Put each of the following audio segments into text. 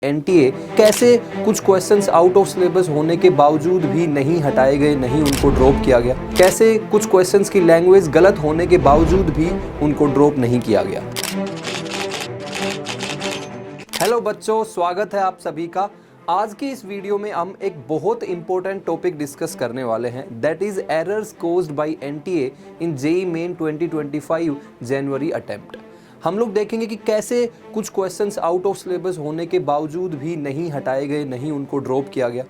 NTA कैसे कुछ questions out of syllabus होने के बावजूद भी नहीं हटाए गए, नहीं उनको ड्रॉप किया गया। कैसे कुछ क्वेश्चंस की लैंग्वेज गलत होने के बावजूद भी उनको ड्रॉप नहीं किया गया। हेलो बच्चों, स्वागत है आप सभी का। आज की इस वीडियो में हम एक बहुत इंपॉर्टेंट टॉपिक डिस्कस करने वाले हैं, that is errors caused by NTA in JEE main 2025 January attempt. हम लोग देखेंगे कि कैसे कुछ क्वेश्चंस आउट ऑफ सिलेबस होने के बावजूद भी नहीं हटाए गए, नहीं उनको ड्रॉप किया गया।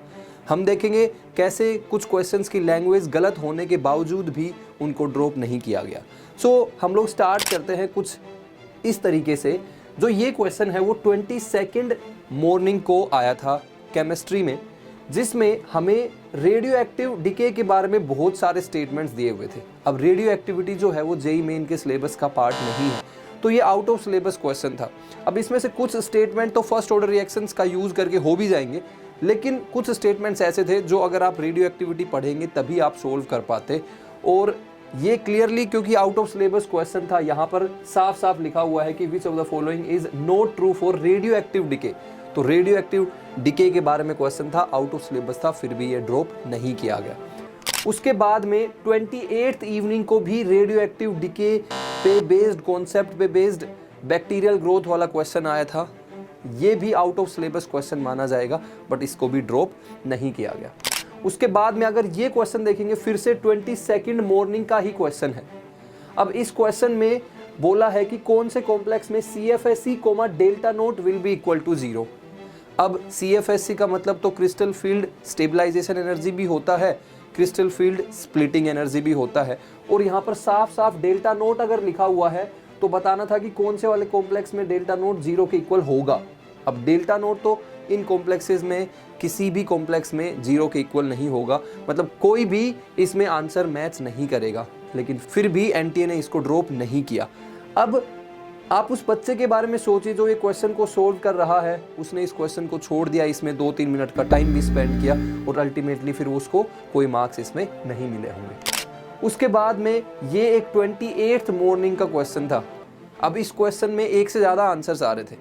हम देखेंगे कैसे कुछ क्वेश्चंस की लैंग्वेज गलत होने के बावजूद भी उनको ड्रॉप नहीं किया गया। हम लोग स्टार्ट करते हैं कुछ इस तरीके से। जो ये क्वेश्चन है वो 22 मॉर्निंग को आया था केमिस्ट्री में, जिसमें हमें रेडियो एक्टिव डिके के बारे में बहुत सारे स्टेटमेंट्स दिए हुए थे। अब रेडियो एक्टिविटी जो है वो जेईई मेन के सिलेबस का पार्ट नहीं है, तो ये आउट ऑफ सिलेबस क्वेश्चन था। अब इसमें से कुछ स्टेटमेंट तो फर्स्ट ऑर्डर रिएक्शंस का यूज करके हो भी जाएंगे, लेकिन कुछ स्टेटमेंट्स ऐसे थे जो अगर आप रेडियो एक्टिविटी पढ़ेंगे तभी आप सोल्व कर पाते। और ये क्लियरली, क्योंकि आउट ऑफ सिलेबस क्वेश्चन था, यहाँ पर साफ साफ लिखा हुआ है कि which of the following is not true for radio active decay. तो रेडियो एक्टिव डिके के बारे में क्वेश्चन था, आउट ऑफ सिलेबस था, फिर भी ये ड्रॉप नहीं किया गया। उसके बाद में 28th इवनिंग को भी रेडियो एक्टिव डिके पे बेस्ड, कॉन्सेप्ट पे बेस्ड बैक्टीरियल ग्रोथ वाला क्वेश्चन आया था। ये भी आउट ऑफ सिलेबस क्वेश्चन माना जाएगा, बट इसको भी ड्रॉप नहीं किया गया। उसके बाद में अगर ये क्वेश्चन देखेंगे, फिर से 22 मॉर्निंग का ही क्वेश्चन है। अब इस क्वेश्चन में बोला है कि कौन से कॉम्प्लेक्स में CFSE delta naught will be equal to 0। अब CFSE का मतलब तो क्रिस्टल फील्ड स्टेबलाइजेशन एनर्जी भी होता है, क्रिस्टल फील्ड स्प्लिटिंग एनर्जी भी होता है। और यहाँ पर साफ साफ डेल्टा नोट अगर लिखा हुआ है तो बताना था कि कौन से वाले कॉम्प्लेक्स में डेल्टा नोट 0 के इक्वल होगा। अब डेल्टा नोट तो इन कॉम्प्लेक्सेस में किसी भी कॉम्प्लेक्स में 0 के इक्वल नहीं होगा, मतलब कोई भी इसमें आंसर मैच नहीं करेगा, लेकिन फिर भी एनटीए ने इसको ड्रॉप नहीं किया। अब आप उस बच्चे के बारे में सोचिए जो ये क्वेश्चन को सोल्व कर रहा है, उसने इस क्वेश्चन को छोड़ दिया, इसमें 2-3 मिनट का टाइम भी स्पेंड किया और अल्टीमेटली फिर उसको कोई मार्क्स इसमें नहीं मिले होंगे। उसके बाद में ये एक 28th मॉर्निंग का क्वेश्चन था। अब इस क्वेश्चन में एक से ज़्यादा आंसर्स आ रहे थे।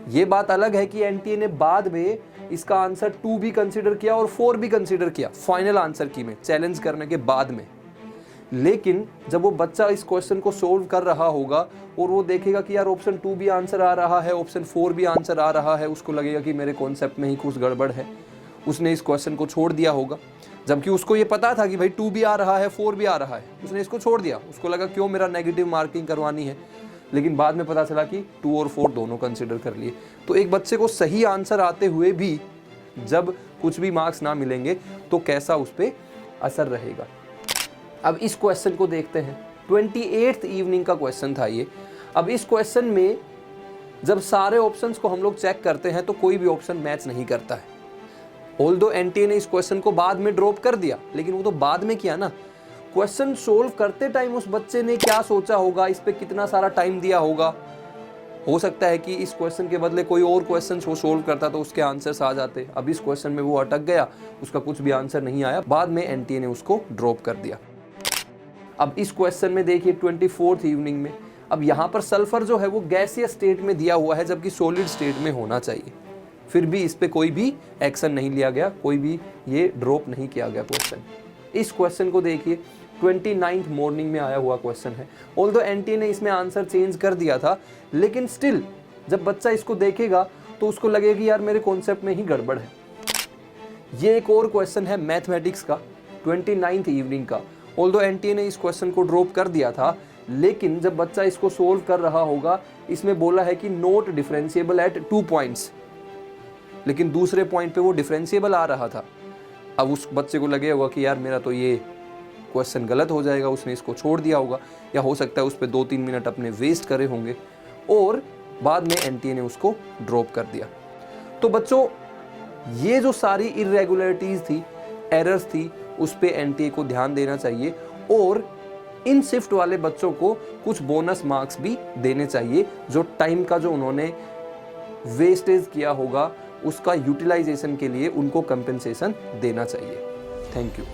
ये बात अलग है कि एनटीए ने बाद में इसका आंसर 2 भी कंसिडर किया और 4 भी कंसिडर किया फाइनल आंसर की में, चैलेंज करने के बाद में। लेकिन जब वो बच्चा इस क्वेश्चन को सोल्व कर रहा होगा और वो देखेगा कि यार ऑप्शन 2 भी आंसर आ रहा है, ऑप्शन 4 भी आंसर आ रहा है, उसको लगेगा कि मेरे कॉन्सेप्ट में ही कुछ गड़बड़ है। उसने इस क्वेश्चन को छोड़ दिया होगा, जबकि उसको ये पता था कि भाई 2 भी आ रहा है, 4 भी आ रहा है, उसने इसको छोड़ दिया। उसको लगा क्यों मेरा नेगेटिव मार्किंग करवानी है, लेकिन बाद में पता चला कि 2 और 4 दोनों कंसिडर कर लिए। तो एक बच्चे को सही आंसर आते हुए भी जब कुछ भी मार्क्स ना मिलेंगे तो कैसा उस पर असर रहेगा। अब इस क्वेश्चन को देखते हैं। 28th इवनिंग का क्वेश्चन था ये। अब इस क्वेश्चन में जब सारे ऑप्शंस को हम लोग चेक करते हैं तो कोई भी ऑप्शन मैच नहीं करता है। ऑल्दो एनटीए ने इस क्वेश्चन को बाद में ड्रॉप कर दिया, लेकिन वो तो बाद में किया ना। क्वेश्चन सोल्व करते टाइम उस बच्चे ने क्या सोचा होगा, इस पे कितना सारा टाइम दिया होगा। हो सकता है कि इस क्वेश्चन के बदले कोई और क्वेश्चन वो सोल्व करता तो उसके आंसर्स आ जाते। अब इस क्वेश्चन में वो अटक गया, उसका कुछ भी आंसर नहीं आया, बाद में एनटीए ने उसको ड्रॉप कर दिया। अब इस क्वेश्चन में देखिए 24th इवनिंग में, अब यहाँ पर सल्फर जो है वो गैसियस स्टेट में दिया हुआ है, जबकि सॉलिड स्टेट में होना चाहिए। फिर भी इस पे कोई भी एक्शन नहीं लिया गया, कोई भी ये ड्रॉप नहीं किया गया क्वेश्चन। इस क्वेश्चन को देखिए, 29th मॉर्निंग में आया हुआ क्वेश्चन है। ऑल्दो एनटीए ने इसमें आंसर चेंज कर दिया था, लेकिन स्टिल जब बच्चा इसको देखेगा तो उसको लगेगा कि यार मेरे कॉन्सेप्ट में ही गड़बड़ है। ये एक और क्वेश्चन है मैथमेटिक्स का, 29th इवनिंग का। ऑल्दो एनटीए ने इस क्वेश्चन को ड्रॉप कर दिया था, लेकिन जब बच्चा इसको सोल्व कर रहा होगा, इसमें बोला है कि नॉट डिफरेंशिएबल एट 2 पॉइंट्स, लेकिन दूसरे पॉइंट पे वो डिफरेंशिएबल आ रहा था। अब उस बच्चे को लगे होगा कि यार मेरा तो ये क्वेश्चन गलत हो जाएगा, उसने इसको छोड़ दिया होगा, या हो सकता है उस पर 2-3 मिनट अपने वेस्ट करे होंगे और बाद में एनटीए ने उसको ड्रॉप कर दिया। तो बच्चों, ये जो सारी इरेगुलरिटीज थी, एरर्स थी, उस पे एनटीए को ध्यान देना चाहिए और इन शिफ्ट वाले बच्चों को कुछ बोनस मार्क्स भी देने चाहिए। जो टाइम का जो उन्होंने वेस्टेज किया होगा उसका यूटिलाइजेशन के लिए उनको कंपेंसेशन देना चाहिए। Thank you.